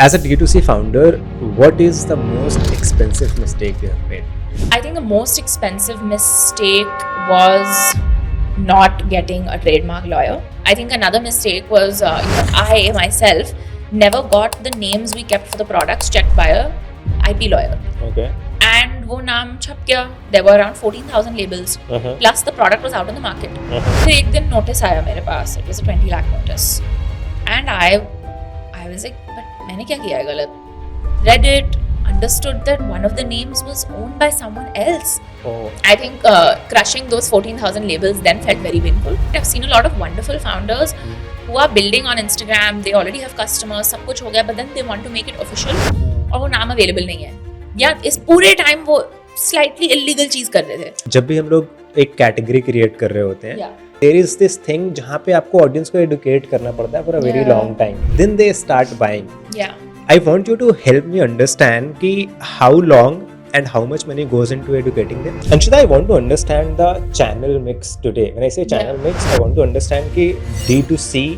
As a D2C founder, what is the most expensive mistake you have made? I think the most expensive mistake was not getting a trademark lawyer. I think another mistake was I myself never got the names we kept for the products checked by a IP lawyer. Okay. And वो नाम छप गया. There were around 14,000 labels. Plus the product was out in the market. फिर एक दिन notice आया मेरे पास. It was a 20 lakh notice. And I was like, but मैंने क्या किया है गलत? Read it, understood that one of the names was owned by someone else. Oh. I think crushing those 14,000 labels then felt very painful. I've seen a lot of wonderful founders who are building on Instagram. They already have customers, सब कुछ हो गया, but then they want to make it official. और वो नाम available नहीं है. या इस पूरे टाइम वो slightly illegal चीज कर रहे थे. जब भी हम लोग एक कैटेगरी क्रिएट कर रहे होते हैं, there is this thing जहाँ पे आपको ऑडियंस को एडुकेट करना पड़ता है for a very long time. Then they start buying. Yeah. I want you to help me understand कि how long and how much money goes into educating them. Anshita, I want to understand the channel mix today. When I say channel mix, I want to understand कि D2C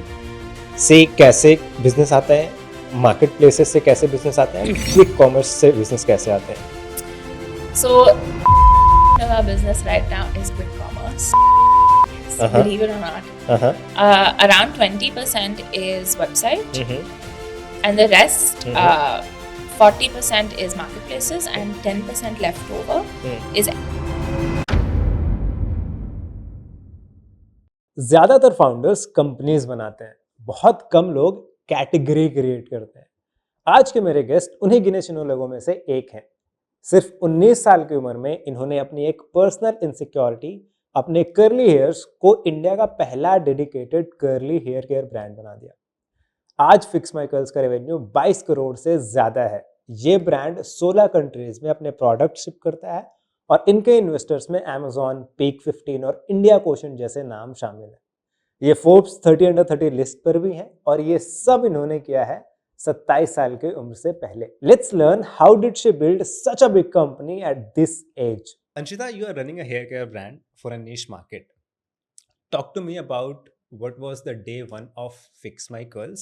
से कैसे business आता है, market places से कैसे business आते हैं, quick commerce से बिजनेस कैसे आते हैं. So our business right now is quick commerce. Believe it or not. Around 20% is website. And the rest, 40% is marketplaces and 10% left over is. ज्यादातर फाउंडर्स कंपनीज बनाते हैं, बहुत कम लोग कैटेगरी क्रिएट करते हैं. आज के मेरे गेस्ट उन्हीं गिने चुने लोगों में से एक हैं. सिर्फ 19 साल की उम्र में इन्होंने अपनी एक पर्सनल इनसिक्योरिटी, अपने कर्ली हेयर्स को इंडिया का पहला dedicated curly hair care brand बना दिया. आज फिक्स माई कर्ल्स का रेवेन्यू 22 करोड़ से ज्यादा है. ये ब्रांड 16 कंट्रीज में अपने प्रोडक्ट शिप करता है और इनके इन्वेस्टर्स में Amazon, Peak 15 और इंडिया कोशन जैसे नाम शामिल है. ये फोर्ब्स 30 अंडर 30 लिस्ट पर भी हैं और ये सब इन्होंने किया है 27 साल की उम्र से पहले. Let's learn how did she build such a big company at this age. Anshita, you are running a hair care brand for a niche market. Talk to me about what was the day one of Fix My Curls.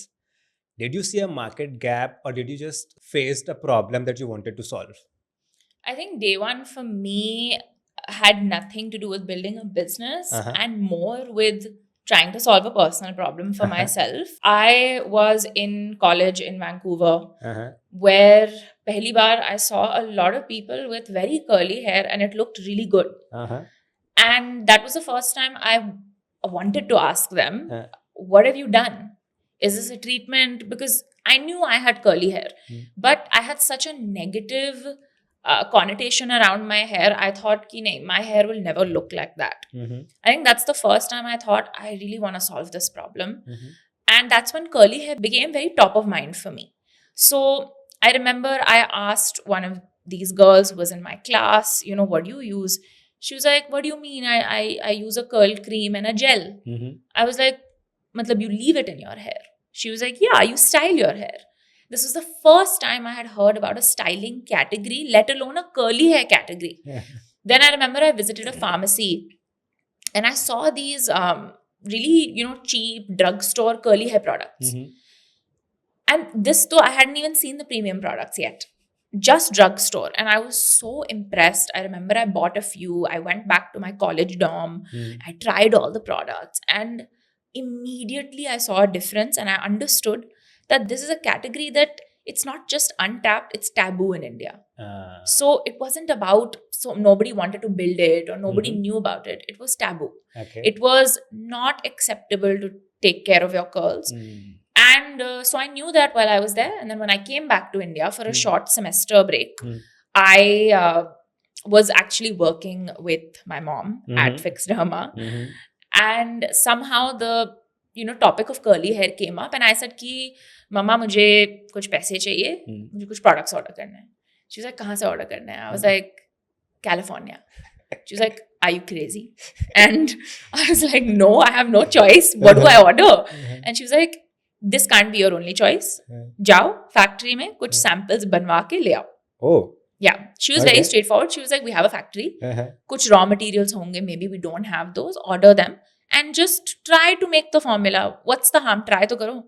Did you see a market gap or did you just face a problem that you wanted to solve? I think day one for me had nothing to do with building a business and more with trying to solve a personal problem for myself. I was in college in Vancouver where pehli baar I saw a lot of people with very curly hair and it looked really good. And that was the first time I wanted to ask them, what have you done? Is this a treatment? Because I knew I had curly hair, but I had such a negative connotation around my hair. I thought ki nahi, my hair will never look like that. I think that's the first time I thought I really want to solve this problem. And that's when curly hair became very top of mind for me. So I remember I asked one of these girls who was in my class, what do you use? She was like, what do you mean? I use a curl cream and a gel. I was like, matlab you leave it in your hair? She was like, yeah, you style your hair. This was the first time I had heard about a styling category, let alone a curly hair category. Then I remember I visited a pharmacy and I saw these really, cheap drugstore curly hair products. And this though, I hadn't even seen the premium products yet. Just drugstore. And I was so impressed. I remember I bought a few. I went back to my college dorm. I tried all the products and immediately I saw a difference and I understood that this is a category that it's not just untapped, it's taboo in India. So it wasn't about, so nobody wanted to build it or nobody knew about it. It was taboo. Okay. It was not acceptable to take care of your curls. And so I knew that while I was there. And then when I came back to India for a short semester break, I was actually working with my mom at Fix Derma. And somehow the topic of curly hair came up and I said कि मम्मा मुझे कुछ पैसे चाहिए, मुझे कुछ products order करना है. She was like, कहाँ से order करना है? I was like, California. She was like, are you crazy? And I was like, no, I have no choice. What do I order? And she was like, this can't be your only choice. जाओ factory में कुछ samples बनवा के ले आओ. Oh. Yeah, she was very straightforward. She was like, we have a factory. Kuch raw materials honge, maybe we don't have those. Order them and just try to make the formula. What's the harm? Try to karo.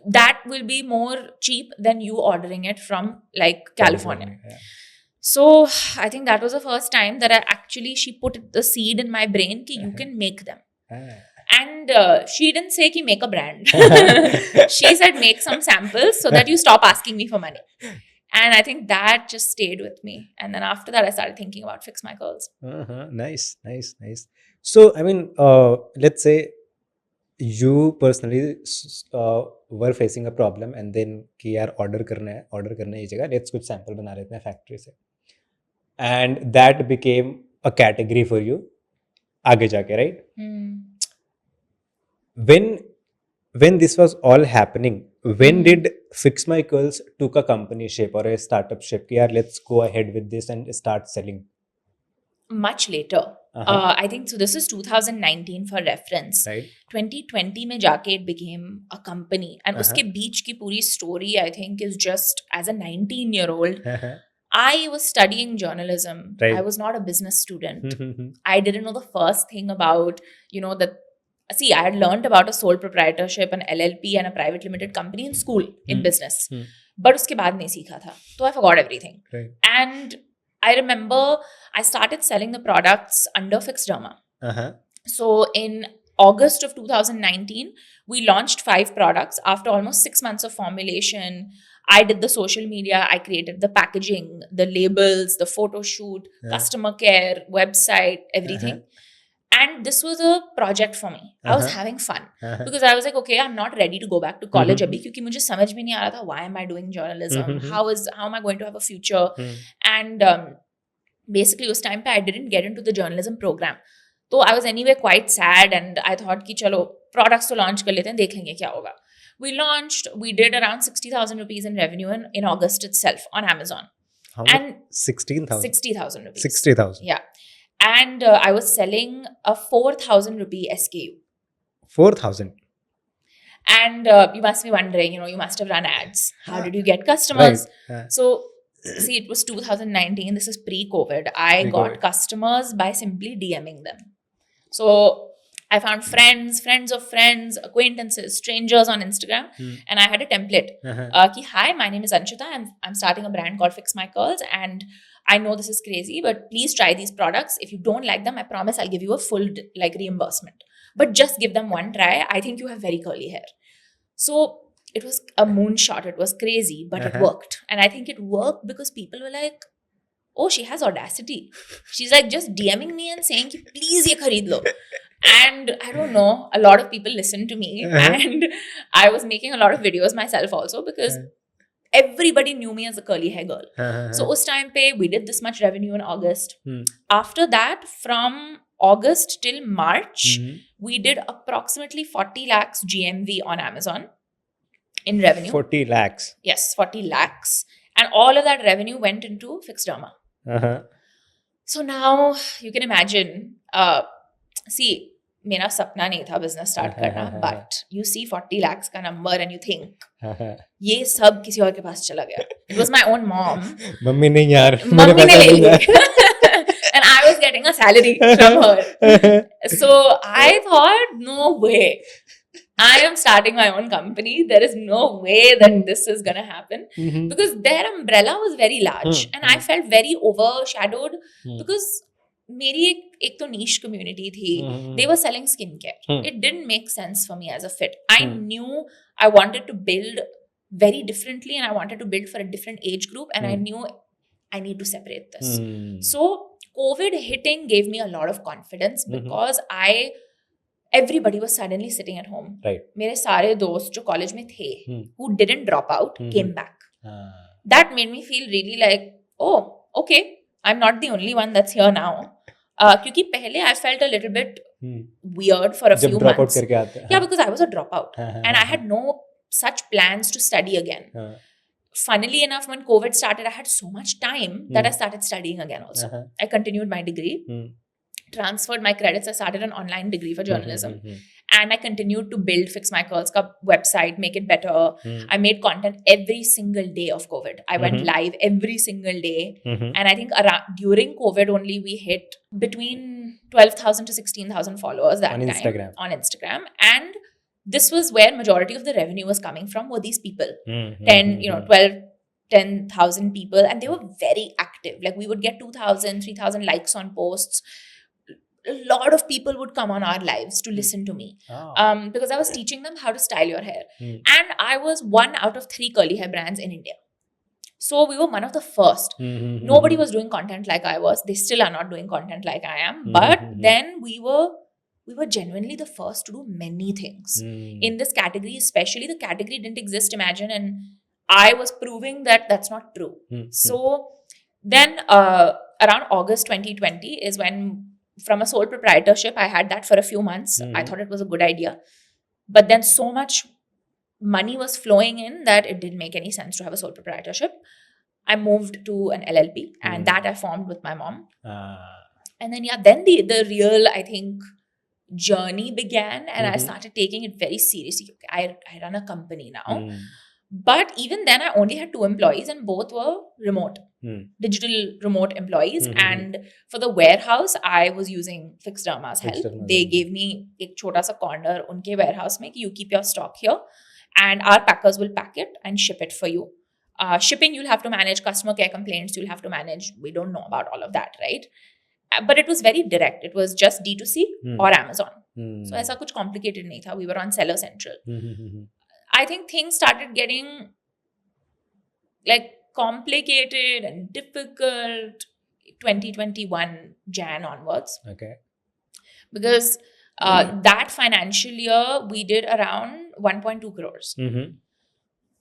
that will be more cheap than you ordering it from like California. Yeah. So I think that was the first time that she put the seed in my brain कि you can make them. And she didn't say ki make a brand. She said make some samples so that you stop asking me for money. And I think that just stayed with me. And then after that, I started thinking about Fix My Curls. Nice. So, I mean, let's say you personally were facing a problem and then कि यार order करना है ये जगह, let's कुछ sample बना लेते हैं factory से. And that became a category for you आगे जाके, right? When this was all happening, when did Fix My Curls took a company shape or a startup shape? कि यार let's go ahead with this and start selling. Much later. I think so. This is 2019 for reference. Right. 2020 में जाके it became a company. And उसके बीच की पूरी story I think is just as a 19-year-old. I was studying journalism. Right. I was not a business student. I didn't know the first thing about, see, I had learned about a sole proprietorship, an LLP and a private limited company in school in business. But उसके बाद नहीं सीखा था. So I forgot everything. Right. And I remember I started selling the products under Fixderma. So in August of 2019, we launched 5 products after almost 6 months of formulation. I did the social media, I created the packaging, the labels, the photo shoot, customer care, website, everything. And this was a project for me. I was having fun because I was like, okay, I'm not ready to go back to college abhi क्योंकि मुझे समझ में नहीं आ रहा था why am I doing journalism? How am I going to have a future? And basically उस time पे I didn't get into the journalism program. So I was anyway quite sad and I thought कि चलो products तो launch कर लेते हैं, देख लेंगे क्या होगा. We launched, we did around 60,000 rupees in revenue in August itself on Amazon. How and much? 16,000? 60,000 rupees. 60,000? Yeah. And I was selling a 4,000 rupee SKU. 4,000? And you must be wondering, you must have run ads. How did you get customers? Right. So, see, it was 2019. This is pre-COVID. I got customers by simply DMing them. So, I found friends of friends, acquaintances, strangers on Instagram. And I had a template. Ki, hi, my name is Anshita. I'm starting a brand called Fix My Curls. And I know this is crazy, but please try these products. If you don't like them, I promise I'll give you a full reimbursement. But just give them one try. I think you have very curly hair. So it was a moonshot. It was crazy, but it worked. And I think it worked because people were like, oh, she has audacity. She's like just DMing me and saying, please ye khareed lo. And I don't know, a lot of people listened to me and I was making a lot of videos myself also because everybody knew me as a curly hair girl. So us time pe we did this much revenue in August. After that, from August till March, we did approximately 40 lakhs GMV on Amazon in revenue. 40 lakhs? Yes, 40 lakhs. And all of that revenue went into Fixderma. So now you can imagine, see, मेरा सपना नहीं था business start करना, but you see 40 lakhs का number and you think, ये सब किसी और के पास चला गया. It was my own mom. Mummy नहीं यार, मम्मी ने ले लिया. And I was getting a salary from her. So I thought, no way. I am starting my own company. There is no way that this is going to happen. Because their umbrella was very large. And I felt very overshadowed because मेरी एक तो niche community थी. They were selling skincare. It didn't make sense for me as a fit. I knew I wanted to build very differently and I wanted to build for a different age group and I knew I need to separate this. So COVID hitting gave me a lot of confidence because everybody was suddenly sitting at home. Right. मेरे सारे दोस्त जो college में थे who didn't drop out came back. That made me feel really like, oh, okay, I'm not the only one that's here now. क्योंकि पहले I felt a little bit weird for a few months. Yeah, because I was a dropout and I had no such plans to study again. Funnily enough, when COVID started, I had so much time that I started studying again also. I continued my degree, transferred my credits. I started an online degree for journalism and I continued to build Fix My Curls ka website, make it better. I made content every single day of COVID. I went live every single day. And I think during COVID only we hit between 12,000 to 16,000 followers that on time Instagram. On Instagram. And this was where majority of the revenue was coming from, were these people. 10,000 people, and they were very active. Like we would get 2,000, 3,000 likes on posts. A lot of people would come on our lives to listen to me because I was teaching them how to style your hair. And I was 1 out of 3 curly hair brands in India. So we were one of the first. Nobody was doing content like I was. They still are not doing content like I am. But then we were genuinely the first to do many things in this category. Especially the category didn't exist, imagine, and I was proving that that's not true. So then around August 2020 is when, from a sole proprietorship, I had that for a few months. I thought it was a good idea. But then so much money was flowing in that it didn't make any sense to have a sole proprietorship. I moved to an LLP, and that I formed with my mom. And then, then the real, I think, journey began, and I started taking it very seriously. I run a company now. But even then, I only had 2 employees, and both were remote, digital remote employees. And for the warehouse, I was using Fixderma's help. They gave me a chota sa corner unke warehouse mein, you keep your stock here, and our packers will pack it and ship it for you. Shipping, you'll have to manage. Customer care complaints, you'll have to manage. We don't know about all of that, right? But it was very direct. It was just D2C or Amazon. So aisa kuch complicated nahi tha. We were on Seller Central. I think things started getting like complicated and difficult 2021 Jan onwards. Okay. Because that financial year, we did around 1.2 crores.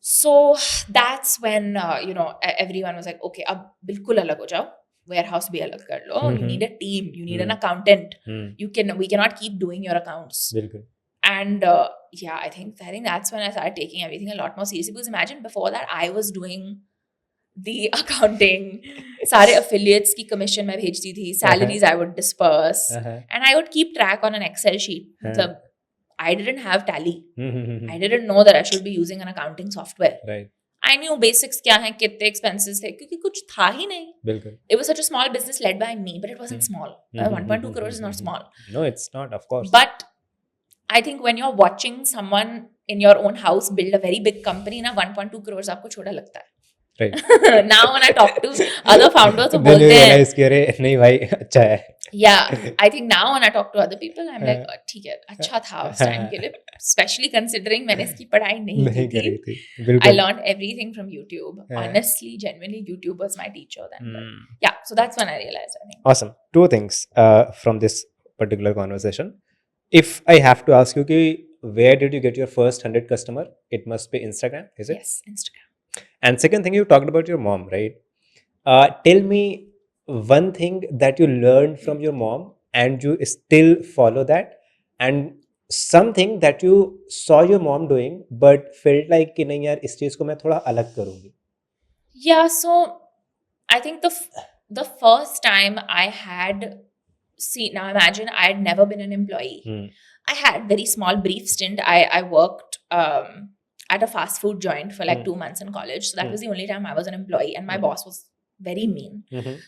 So that's when, everyone was like, okay, ab bilkul alag ho jao. Warehouse bhi alag kar lo. You need a team. You need an accountant. We cannot keep doing your accounts. Bilkul. And I think that's when I started taking everything a lot more seriously. Because imagine before that, I was doing the accounting, sare affiliates ki commission main bhejti thi, salaries I would disperse, and I would keep track on an Excel sheet. I didn't have Tally. I didn't know that I should be using an accounting software. Right. I knew basics kya hai, kitne expenses the, kyunki kuch tha hi nahi. Bilkul. It was such a small business led by me, but it wasn't small. 1.2 crores is not small. No, it's not, of course. But I think when you're watching someone in your own house build a very big company, na 1.2 crores aapko छोटा लगता है. Right. Now when I talk to other founders, तो Then बोलते you हैं. realize कि अरे नहीं भाई अच्छा है. Yeah, I think now when I talk to other people, I'm like, ठीक है, अच्छा था उस time के लिए, especially considering मैंने इसकी पढ़ाई नहीं की थी. I learned everything from YouTube. Honestly, genuinely, YouTube was my teacher then. But so that's when I realized. I think. Awesome. 2 things from this particular conversation. If I have to ask you, where did you get your first 100 customer? It must be Instagram, is it? Yes, Instagram. And second thing, you talked about your mom, right? Tell me one thing that you learned from your mom and you still follow that, and something that you saw your mom doing but felt like कि नहीं यार इस चीज को मैं थोड़ा अलग करूँगी. Yeah, so I think the first time I had now imagine I had never been an employee. I had very small brief stint. I worked at a fast food joint for like 2 months in college. So that was the only time I was an employee, and my boss was very mean.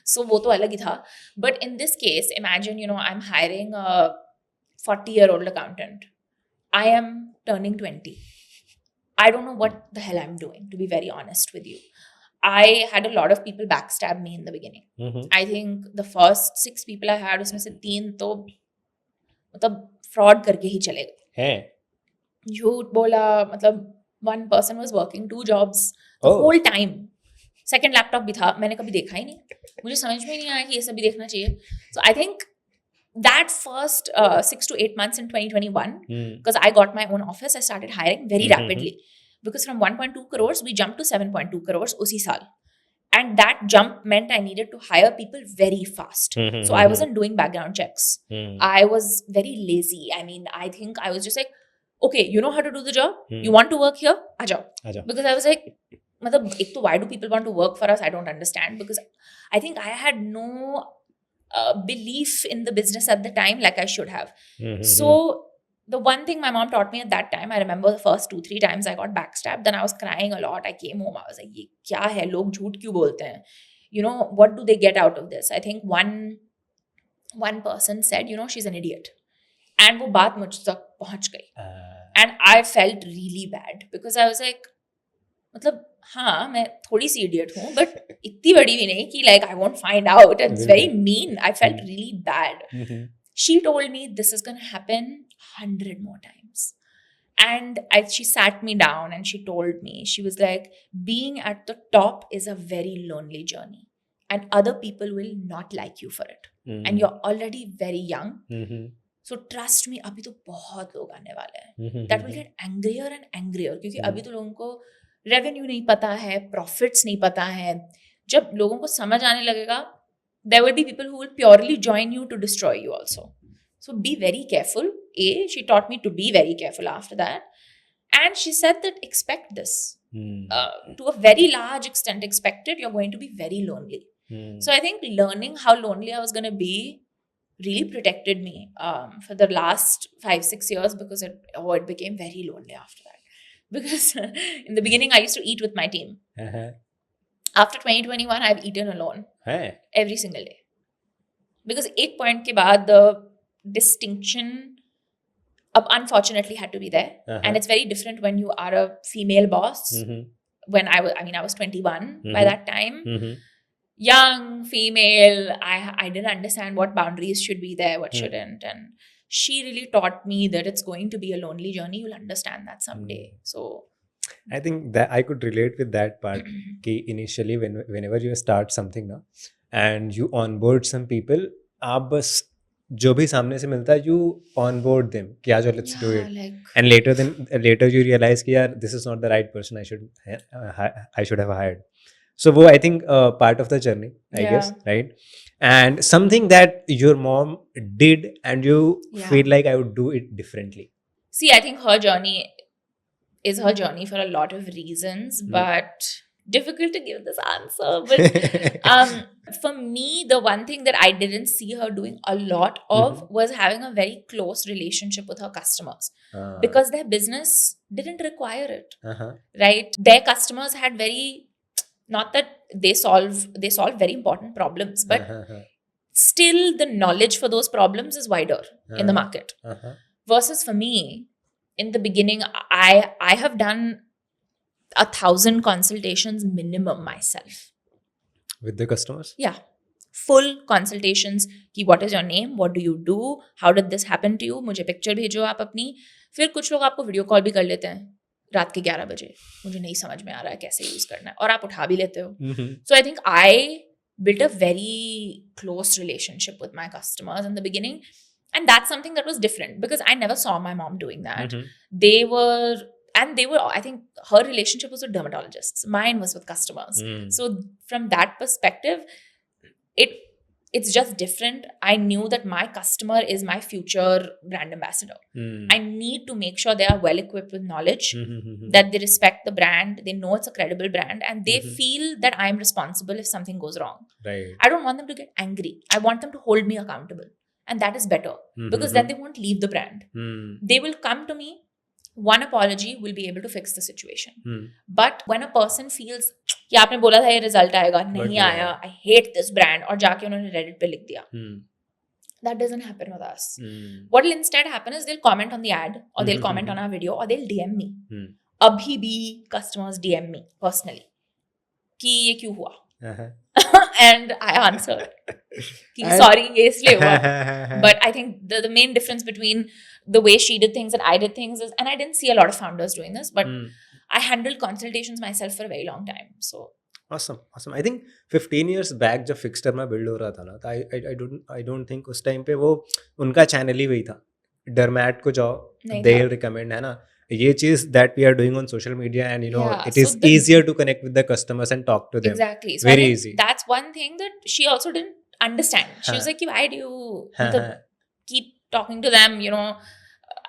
So wo to alag hi tha. But in this case, imagine, I'm hiring a 40-year-old accountant. I am turning 20. I don't know what the hell I'm doing, to be very honest with you. I had a lot of people backstab me in the beginning. I think the first 6 people I had, उसमें से 3 तो मतलब fraud करके ही चले गए. झूठ बोला, मतलब one person was working 2 jobs the whole time. Second laptop भी था, मैंने कभी देखा ही नहीं. मुझे समझ में नहीं आया कि ये सब भी देखना चाहिए. So I think that first 6 to 8 months in 2021, because I got my own office, I started hiring very rapidly. Because from 1.2 crores, we jumped to 7.2 crores usi saal. And that jump meant I needed to hire people very fast. So I wasn't doing background checks. I was very lazy. I mean, I think I was just like, okay, you know how to do the job? You want to work here? Aajao. Because I was like, why do people want to work for us? I don't understand. Because I think I had no belief in the business at the time like I should have. So the one thing my mom taught me at that time, I remember the first 2-3 times I got backstabbed, then I was crying a lot. I came home, I was like, ye kya hai? Log jhoot kyun bolte hain? What do they get out of this? I think one person said, she's an idiot. And wo baat mujh tak pahunch gayi. And I felt really bad because I was like, मतलब हाँ मैं थोड़ी सी idiot हूँ but इतनी बड़ी भी नहीं कि like I won't find out. It's very mean. I felt really bad. She told me this is gonna happen 100 more times. And she sat me down and she told me, she was like, being at the top is a very lonely journey and other people will not like you for it. And you're already very young. So trust me, अभी तो बहुत लोग आने वाले हैं that will get angrier and angrier क्योंकि अभी तो लोगों को revenue नहीं पता है, profits नहीं पता है. जब लोगों को समझ आने लगेगा, there will be people who will purely join you to destroy you also. So be very careful. She taught me to be very careful after that. And she said that expect this. To a very large extent, expect it. You're going to be very lonely. So I think learning how lonely I was going to be really protected me for the last 5-6 years because it became very lonely after that. Because in the beginning, I used to eat with my team. After 2021, I've eaten alone every single day. Because एक point के बाद the distinction unfortunately had to be there. And it's very different when you are a female boss. When I was 21 by that time. Young, female, I didn't understand what boundaries should be there, what shouldn't. And she really taught me that it's going to be a lonely journey. You'll understand that someday. So I think that I could relate with that part. Ki initially whenever you start something now and you onboard some people, आप बस जो भी सामने से मिलता है, you onboard them कि आज let's do it. And later you realize कि यार this is not the right person I should have hired. So वो I think part of the journey, I guess, right? And something that your mom did and you feel like I would do it differently. See, I think her journey is her journey for a lot of reasons, but difficult to give this answer. But for me, the one thing that I didn't see her doing a lot of was having a very close relationship with her customers because their business didn't require it, right? Their customers had not that they solve very important problems, but still the knowledge for those problems is wider in the market. Versus for me, in the beginning, I have done 1,000 consultations minimum myself. With the customers? Yeah. Full consultations कि what is your name, what do you do, how did this happen to you, मुझे picture भेजो आप अपनी. फिर कुछ लोग आपको video call भी कर लेते हैं रात के 11 बजे, मुझे नहीं समझ में आ रहा है कैसे यूज करना है, और आप उठा भी लेते हो. So I think I built a very close relationship with my customers in the beginning, and that's something that was different because I never saw my mom doing that. They were, I think her relationship was with dermatologists, mine was with customers. So from that perspective, it's just different. I knew that my customer is my future brand ambassador. I need to make sure they are well equipped with knowledge, that they respect the brand, they know it's a credible brand, and they feel that I'm responsible if something goes wrong. Right. I don't want them to get angry. I want them to hold me accountable. And that is better because then they won't leave the brand. They will come to me. One apology will be able to fix the situation. But when a person feels कि आपने बोला था ये result आएगा, नहीं आया, I hate this brand, और जाके उन्होंने Reddit पे लिख दिया, that doesn't happen with us. What will instead happen is they'll comment on the ad, or they'll comment on our video, or they'll DM me. अभी भी customers DM me personally कि ये क्यों हुआ, and I answered कि sorry ये इसलिए हुआ. But I think the main difference between the way she did things and I did things is, and I didn't see a lot of founders doing this, but I handled consultations myself for a very long time. So awesome. I think 15 years back जब Fixterma build हो रहा था ना, तो I don't think उस time पे वो उनका channel ही वही था. Dermat को जाओ, they'll recommend, है ना. ये चीज that we are doing on social media, and it is easier to connect with the customers and talk to them. Exactly. So very easy. That's one thing that she also didn't understand. She was like, why do you keep talking to them?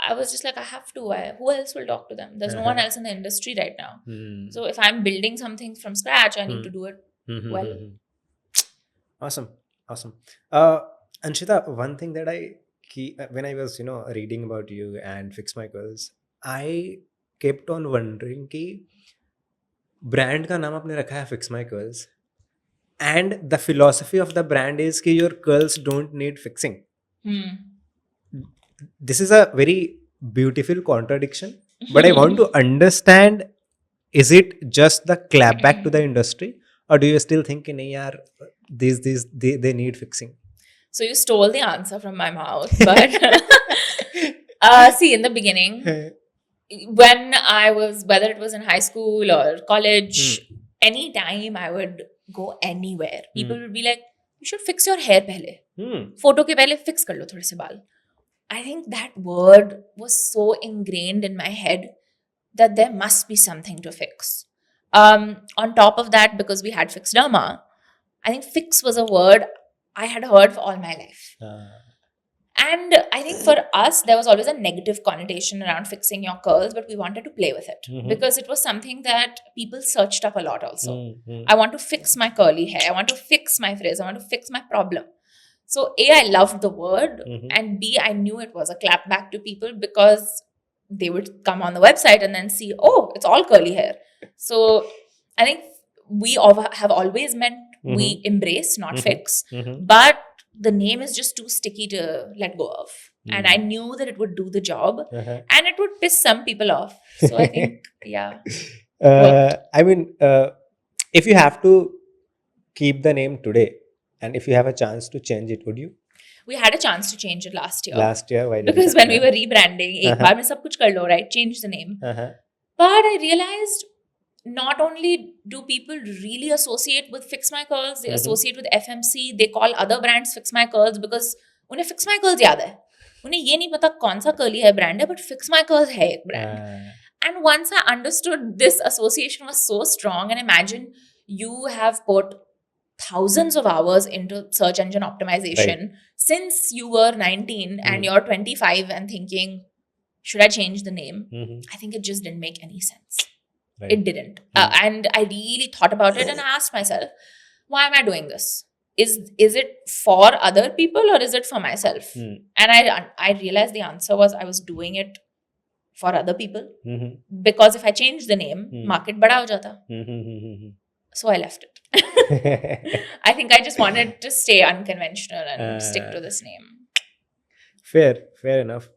I was just like, I have to. Who else will talk to them? There's no one else in the industry right now. So if I'm building something from scratch, I need to do it well. Awesome. Anshita, one thing that when I was reading about you and Fix My Curls, I kept on wondering कि brand का नाम आपने रखा है Fix My Curls, and the philosophy of the brand is कि your curls don't need fixing. This is a very beautiful contradiction, but I want to understand, is it just the clap back to the industry, or do you still think nahi yaar, they need fixing? So you stole the answer from my mouth, but see, in the beginning, when I was, whether it was in high school or college, anytime I would go anywhere, people would be like, you should fix your hair pehle. Photo ke pehle fix kar lo thode se baal. I think that word was so ingrained in my head that there must be something to fix. On top of that, because we had Fixderma, I think fix was a word I had heard for all my life. And I think for us, there was always a negative connotation around fixing your curls, but we wanted to play with it because it was something that people searched up a lot also. I want to fix my curly hair. I want to fix my frizz. I want to fix my problem. So A, I loved the word, and B, I knew it was a clap back to people because they would come on the website and then see, oh, it's all curly hair. So I think we have always meant we embrace, not fix. But the name is just too sticky to let go of. And I knew that it would do the job and it would piss some people off. So I think, yeah. I mean, if you have to keep the name today, and if you have a chance to change it, would you? We had a chance to change it last year. Last year, why? Because when we were rebranding, ek baar mein sab kuch kar lo, right? Change the name. But I realized not only do people really associate with Fix My Curls, they associate with FMC, they call other brands Fix My Curls because unhe Fix My Curls yaad hai. Unhe ye nahi pata kaun sa curly hair brand hai, but Fix My Curls hai ek brand. And once I understood this association was so strong, and imagine you have put thousands of hours into search engine optimization since you were 19 and you're 25 and thinking, should I change the name? I think it just didn't make any sense. It didn't. And I really thought about it and I asked myself, why am I doing this? Is it for other people or is it for myself? And I realized the answer was I was doing it for other people. Because if I changed the name, market bada ho jata. So I left it. I think I just wanted to stay unconventional and stick to this name. Fair enough.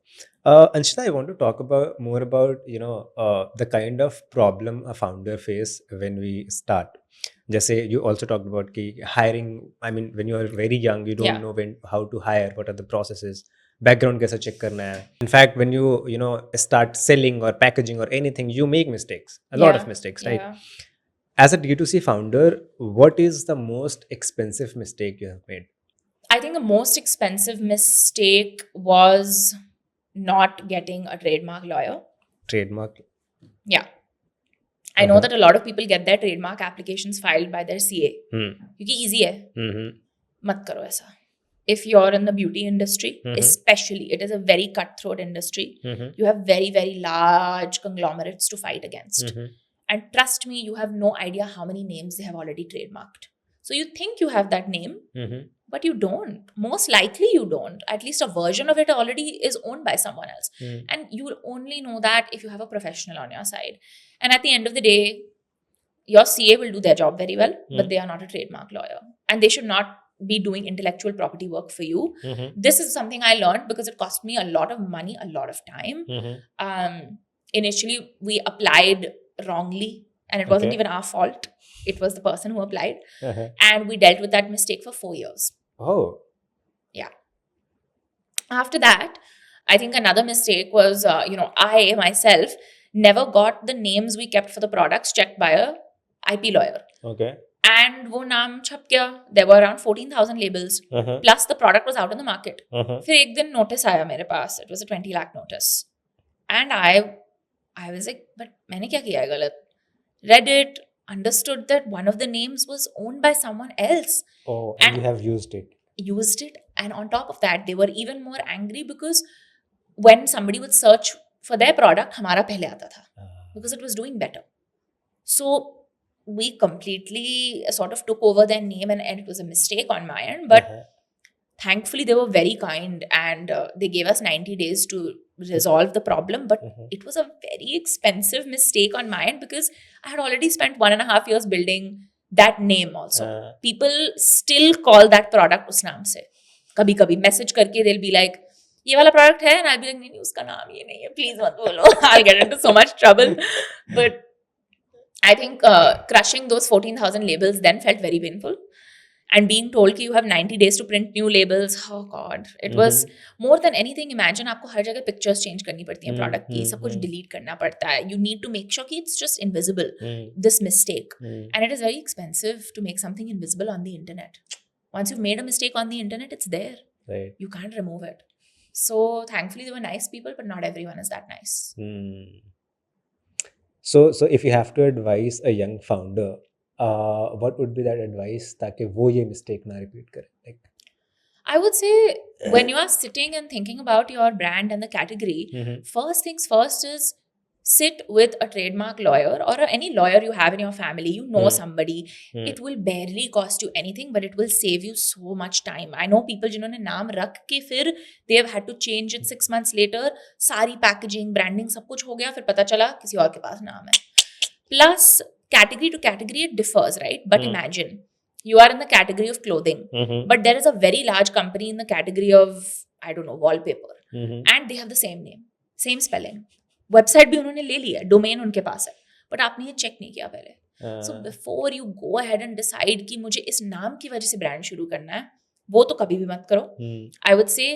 Anshita, I want to talk more about the kind of problem a founder face when we start. Just say you also talked about hiring. I mean, when you are very young, you don't know how to hire. What are the processes? Background kaisa check karna hai. In fact, when you start selling or packaging or anything, you make mistakes. A lot of mistakes, right? As a D2C founder, what is the most expensive mistake you have made? I think the most expensive mistake was not getting a trademark lawyer. Trademark? Yeah. I know that a lot of people get their trademark applications filed by their CA. Because easy hai. Mat karo aisa. If you're in the beauty industry, especially, it is a very cutthroat industry. You have very, very large conglomerates to fight against. And trust me, you have no idea how many names they have already trademarked. So you think you have that name, but you don't. Most likely you don't. At least a version of it already is owned by someone else. And you will only know that if you have a professional on your side. And at the end of the day, your CA will do their job very well, but they are not a trademark lawyer. And they should not be doing intellectual property work for you. This is something I learned because it cost me a lot of money, a lot of time. Initially, we applied wrongly and it wasn't even our fault. It was the person who applied. And we dealt with that mistake for 4 years. Oh. Yeah. After that, I think another mistake was, I myself never got the names we kept for the products checked by a IP lawyer. Okay. And wo naam chhap gaya. There were around 14,000 labels. Plus the product was out in the market. Fir ek din notice aaya mere paas. It was a 20 lakh notice. And I was like, but maine kya kiya hai galat? Read it, understood that one of the names was owned by someone else. Oh, and you have used it. Used it. And on top of that, they were even more angry because when somebody would search for their product, hamara pehle aata tha. Because it was doing better. So we completely sort of took over their name and it was a mistake on my end. But thankfully, they were very kind and they gave us 90 days to resolve the problem. But it was a very expensive mistake on my end because I had already spent 1.5 years building that name also. People still call that product us naam se. Kabhi kabhi message karke they'll be like, ये वाला product है, and I'll be like, नहीं उसका नाम ये नहीं है, please मत बोलो. I'll get into so much trouble. But I think crushing those 14,000 labels then felt very painful. And being told that you have 90 days to print new labels, oh god, it was more than anything. Imagine आपको हर जगह pictures change करनी पड़ती हैं product की, सब कुछ delete करना पड़ता है. You need to make sure कि it's just invisible, this mistake. And it is very expensive to make something invisible on the internet. Once you've made a mistake on the internet, it's there. Right. You can't remove it. So thankfully they were nice people, but not everyone is that nice. So if you have to advise a young founder, what would be that advice ताकि वो ये mistake ना repeat करे? Like, I would say when you are sitting and thinking about your brand and the category, first things first is sit with a trademark lawyer or any lawyer you have in your family. You know somebody. It will barely cost you anything, but it will save you so much time. I know people जिन्होंने नाम रख के फिर they have had to change it 6 months later. सारी packaging, branding सब कुछ हो गया, फिर पता चला किसी और के पास नाम है. Plus category to category it differs, right? But imagine you are in the category of clothing, but there is a very large company in the category of, I don't know, wallpaper, and they have the same name, same spelling. Website भी उन्होंने ले लिया, domain उनके पास है, but आपने ये check नहीं किया पहले. So before you go ahead and decide कि मुझे इस नाम की वजह से brand शुरू करना है, वो तो कभी भी मत करो. I would say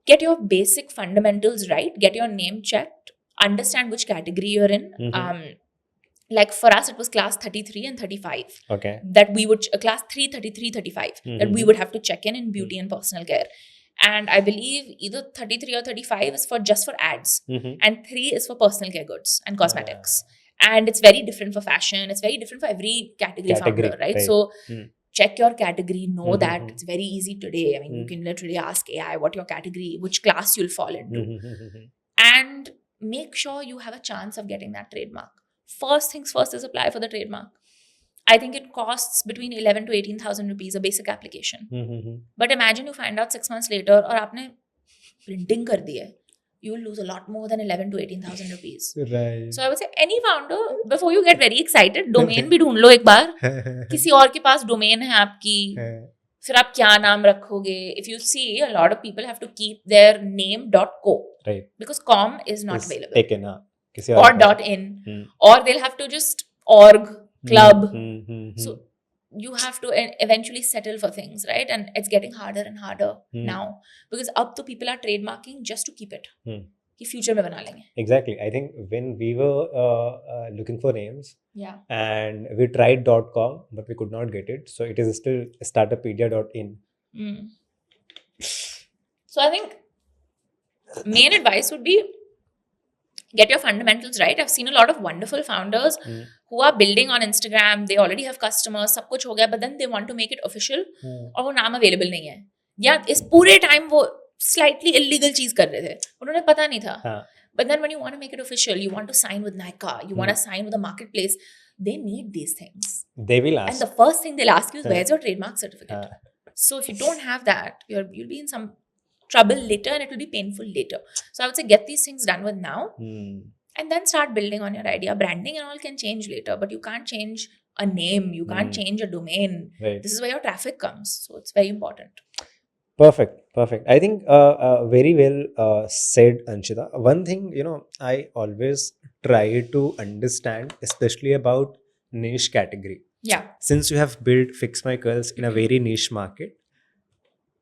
get your basic fundamentals right, get your name checked, understand which category you're in. Like for us, it was class 33 and 35. Okay. That we would, class 3, 33, 35, that we would have to check in beauty and personal care. And I believe either 33 or 35 is for just for ads. And 3 is for personal care goods and cosmetics. And it's very different for fashion. It's very different for every category founder, right? So check your category, know that it's very easy today. I mean, you can literally ask AI what your category, which class you'll fall into. And make sure you have a chance of getting that trademark. First things first is apply for the trademark. I think it costs between 11 to 18,000 rupees a basic application. But imagine you find out 6 months later और आपने printing कर दी है, you will lose a lot more than 11 to 18,000 rupees. Right. So I would say any founder, before you get very excited, domain भी ढूंढ लो एक बार. किसी और के पास domain है आपकी, फिर आप क्या नाम रखोगे? If you see, a lot of people have to keep their name .co. Right. Because .com is not available. Taken, or .in. Or they'll have to just org, club. So you have to eventually settle for things, right? And it's getting harder and harder now. Because up to people are trademarking just to keep it. कि future में बना लेंगे. Exactly. I think when we were looking for names, yeah, and we tried .com, but we could not get it. So it is still startuppedia.in. So I think main advice would be get your fundamentals right. I've seen a lot of wonderful founders who are building on Instagram. They already have customers, सब कुछ हो गया, but then they want to make it official और वो नाम available नहीं है. या इस पूरे टाइम वो slightly illegal चीज कर रहे थे, उन्होंने पता नहीं था. But then when you want to make it official, you want to sign with Nykaa, you want to sign with a marketplace, they need these things. They will ask. And the first thing they'll ask you is, where's your trademark certificate? So if you don't have that, you'll be in some trouble later and it will be painful later. So I would say get these things done with now and then start building on your idea. Branding and all can change later, but you can't change a name, you can't change a domain. Right. This is where your traffic comes. So it's very important. Perfect. I think very well said, Anshita. One thing, I always try to understand, especially about niche category. Yeah. Since you have built Fix My Curls in a very niche market,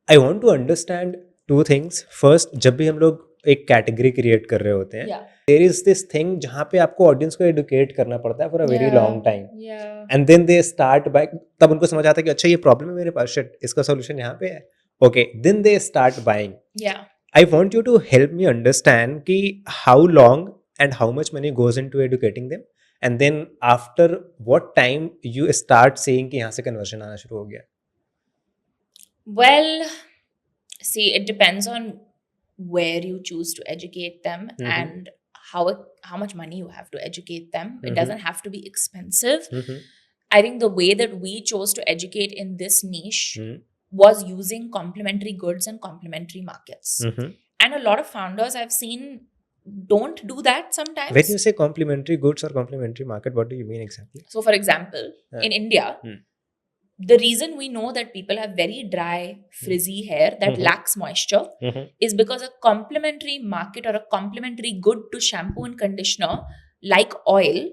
I want to understand two things. First, जब भी हम लोग एक category create कर रहे होते हैं, there is this thing जहाँ पे आपको ऑडियंस को एडुकेट करना पड़ता है for a very long time. And then they start by, तब उनको समझ आता है कि अच्छा ये प्रॉब्लम है मेरे पास, shit, इसका सॉल्यूशन यहाँ पे है. Okay, then they start buying. Yeah. I want you to help me understand कि how long and how much money goes into educating them, and then after what time you start saying कि यहाँ से conversion आना शुरू हो गया. Well, see, it depends on where you choose to educate them and how much money you have to educate them. It doesn't have to be expensive. I think the way that we chose to educate in this niche was using complementary goods and complementary markets. And a lot of founders I've seen don't do that sometimes. When you say complementary goods or complementary market, what do you mean exactly? So for example, in India, the reason we know that people have very dry, frizzy hair that lacks moisture is because a complementary market or a complementary good to shampoo and conditioner like oil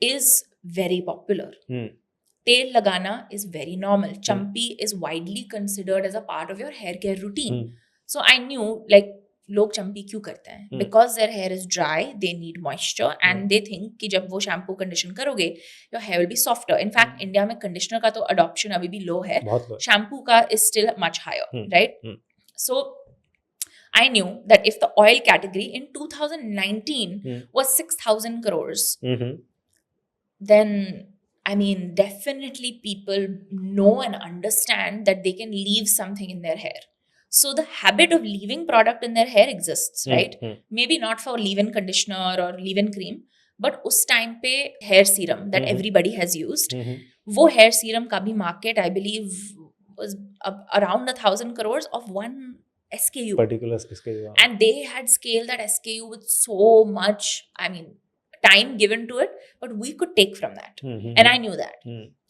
is very popular. Tel lagana is very normal. Champi is widely considered as a part of your hair care routine. So I knew, like, लोग चंपी क्यों करते हैं? Because their hair is dry, they need moisture, and they think कि जब वो shampoo condition करोगे, your hair will be softer. In fact, India में conditioner का तो adoption अभी भी low है, shampoo का is still much higher, right? So I knew that if the oil category in 2019 was 6,000 crores, then I mean, definitely people know and understand that they can leave something in their hair. So the habit of leaving product in their hair exists, right? Maybe not for leave-in conditioner or leave-in cream, but उस time पे hair serum that everybody has used, वो hair serum का भी market, I believe, was around 1,000 crores of one SKU. Particular SKU. And they had scaled that SKU with so much, I mean, time given to it, but we could take from that. And I knew that.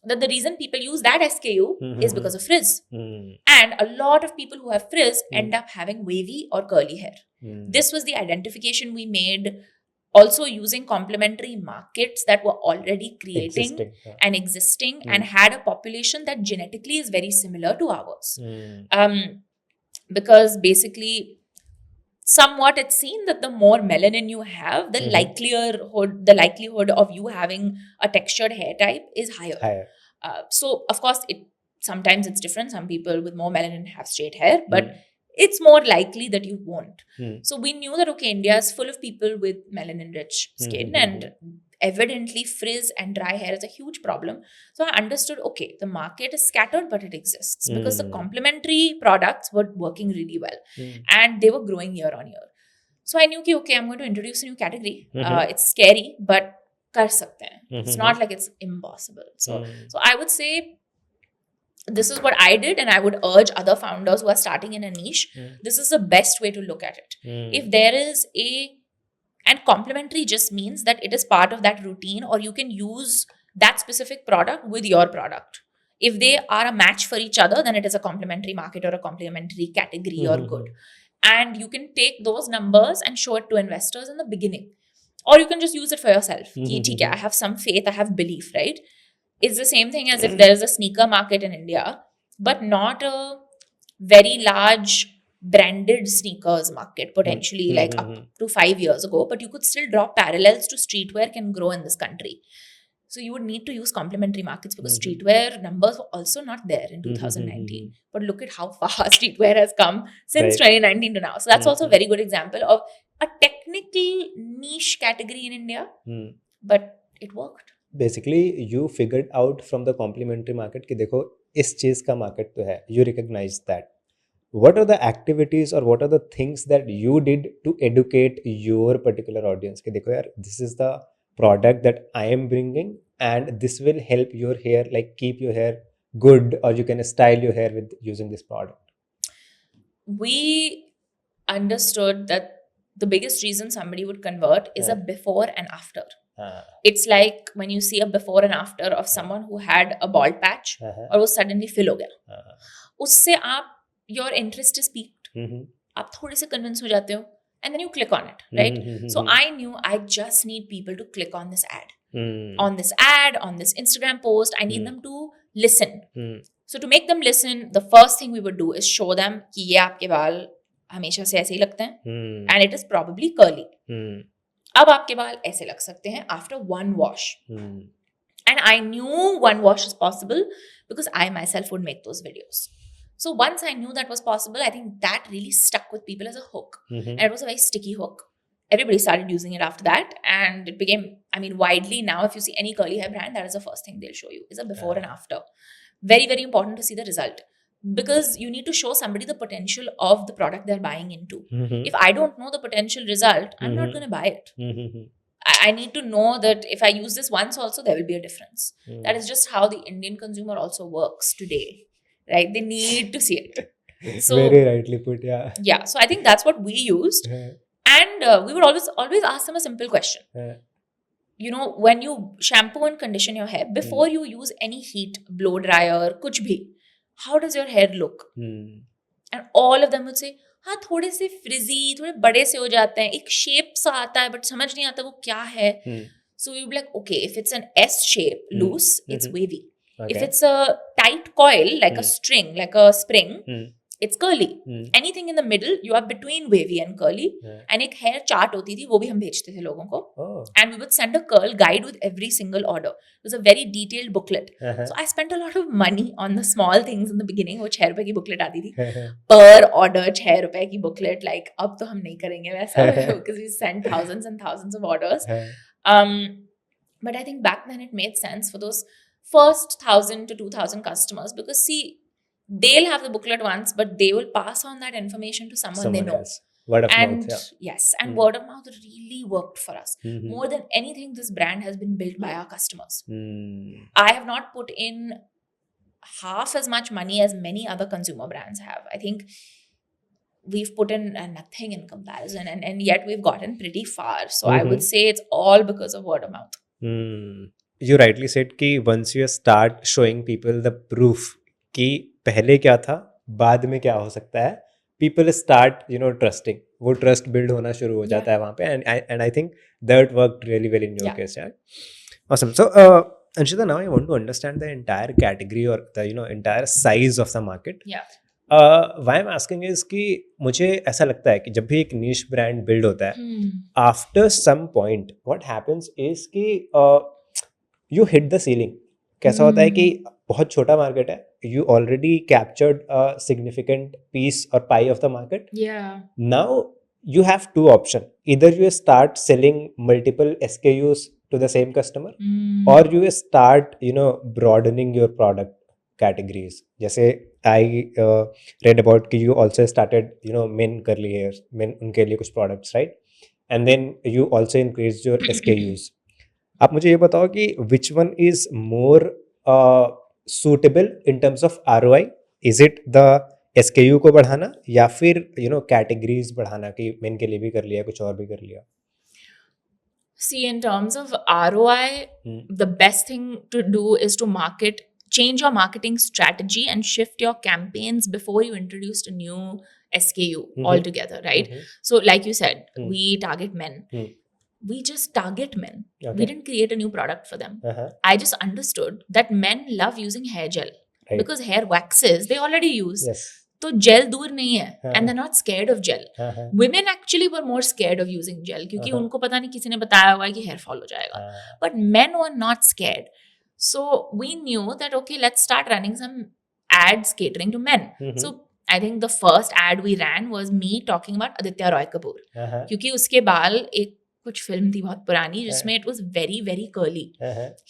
That the reason people use that SKU is because of frizz. And a lot of people who have frizz end up having wavy or curly hair. This was the identification we made, also using complementary markets that were already creating and existing and had a population that genetically is very similar to ours. Because basically, somewhat it's seen that the more melanin you have, the likelihood of you having a textured hair type is higher. So of course sometimes it's different. Some people with more melanin have straight hair, but it's more likely that you won't. So we knew that, okay, India is full of people with melanin rich skin, and evidently frizz and dry hair is a huge problem. So I understood, okay, the market is scattered, but it exists because the complementary products were working really well and they were growing year on year. So I knew, okay, I'm going to introduce a new category. It's scary, but कर सकते हैं. It's not like it's impossible. So I would say this is what I did, and I would urge other founders who are starting in a niche, this is the best way to look at it. If there is and complementary just means that it is part of that routine, or you can use that specific product with your product. If they are a match for each other, then it is a complementary market or a complementary category or good. And you can take those numbers and show it to investors in the beginning. Or you can just use it for yourself. I have some faith, I have belief, right? It's the same thing as if there is a sneaker market in India, but not a very large branded sneakers market, potentially like up to 5 years ago. But you could still draw parallels to streetwear can grow in this country. So you would need to use complementary markets because streetwear numbers were also not there in 2019. But look at how far streetwear has come since 2019 to now. So that's also a very good example of a technically niche category in India, but it worked. Basically, you figured out from the complementary market कि देखो इस चीज का market तो है. You recognize that. What are the activities or what are the things that you did to educate your particular audience? कि देखो यार, this is the product that I am bringing, and this will help your hair, like keep your hair good, or you can style your hair with using this product. We understood that the biggest reason somebody would convert is a before and after. It's like when you see a before and after of someone who had a bald patch और वो suddenly fill हो गया, उससे आप your interest is peaked. आप थोड़े से convince हो जाते हो, and then you click on it, right? So I knew I just need people to click on this ad. On this ad, on this Instagram post, I need them to listen. So to make them listen, the first thing we would do is show them कि ये आपके बाल हमेशा से ऐसे ही लगते हैं, and it is probably curly. अब आपके बाल ऐसे लग सकते हैं after one wash. And I knew one wash is possible because I myself would make those videos. So once I knew that was possible, I think that really stuck with people as a hook. And it was a very sticky hook. Everybody started using it after that, and it became, I mean, widely now, if you see any curly hair brand, that is the first thing they'll show you, is a before and after. Very, very important to see the result, because you need to show somebody the potential of the product they're buying into. If I don't know the potential result, I'm not going to buy it. I need to know that if I use this once also, there will be a difference. That is just how the Indian consumer also works today, right? They need to see it. So, very rightly put, yeah. Yeah, so I think that's what we used. And we would always ask them a simple question. you know, when you shampoo and condition your hair, before you use any heat, blow dryer, kuch bhi, how does your hair look? And all of them would say, हाँ थोड़े से फ्रिजी, थोड़े बड़े से हो जाते हैं, एक शेप सा आता है, बट समझ नहीं आता वो क्या है. So you'd be like, okay, if it's an S shape, loose, it's wavy. If it's a tight coil, like a string, like a spring, it's curly. Anything in the middle, you are between wavy and curly. And एक hair chart होती थी, वो भी हम भेजते थे लोगों को. And we would send a curl guide with every single order. It was a very detailed booklet. So I spent a lot of money on the small things in the beginning. वो 6 रुपए की booklet आती थी. Per order 6 रुपए की booklet. Like अब तो हम नहीं करेंगे वैसा because we sent thousands and thousands of orders. But I think back then it made sense for those first 1,000 to 2,000 customers, because see, they'll have the booklet once, but they will pass on that information to someone they know. Else. Word of And mouth, yeah. yes, and word of mouth really worked for us. More than anything, this brand has been built by our customers. I have not put in half as much money as many other consumer brands have. I think we've put in nothing in comparison, and yet we've gotten pretty far. So I would say it's all because of word of mouth. You rightly said कि once you start showing people the proof कि पहले क्या था, बाद में क्या हो सकता है, people start, you know, trusting. वो trust build होना शुरू हो जाता है वहाँ पे, and I think that worked really well in your case. Yeah. Awesome. So Anshita, now I want to understand the entire category or the, you know, entire size of the market. Yeah. Why I'm asking is कि मुझे ऐसा लगता है कि जब भी एक niche brand build होता है, after some point what happens is कि you hit the ceiling. कैसा होता है कि बहुत छोटा मार्केट है, you already captured a significant piece or pie of the market. Yeah. Now you have two options. Either you start selling multiple SKUs to the same customer, or you start, you know, broadening your product categories. जैसे I read about कि you also started, you know, men curly hairs, men उनके लिए कुछ products, right? And then you also increased your SKUs. आप मुझे ये बताओ कि which one is more suitable in terms of ROI? Is it the SKU को बढ़ाना या फिर, you know, categories बढ़ाना कि men के लिए भी कर लिया, कुछ और भी कर लिया? See, in terms of ROI, the best thing to do is to change your marketing strategy and shift your campaigns before you introduce a new SKU altogether, right? So like you said, we target men. We just target men. Okay. We didn't create a new product for them. I just understood that men love using hair gel. Right. Because hair waxes, they already use. Yes. So gel दूर नहीं है, and they're not scared of gel. Women actually were more scared of using gel क्योंकि उनको पता नहीं किसी ने बताया हुआ है कि hair fall हो जाएगा. But men were not scared. So we knew that okay, let's start running some ads catering to men. So I think the first ad we ran was me talking about Aditya Roy Kapoor. क्योंकि उसके बाल एक कुछ film थी बहुत पुरानी जिसमें it was very very curly.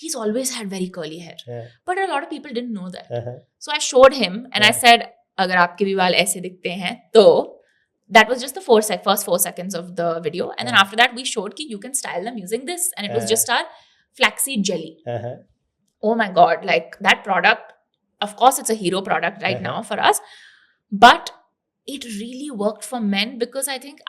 He's always had very curly hair. But a lot of people didn't know that. So I showed him and I said, अगर आपके भी बाल ऐसे दिखते हैं तो that was just the first 4 seconds of the video. And then after that we showed कि you can style them using this. And it was just our flaxseed jelly. Oh my God, like that product, of course it's a hero product right now for us. But it really worked for men because I think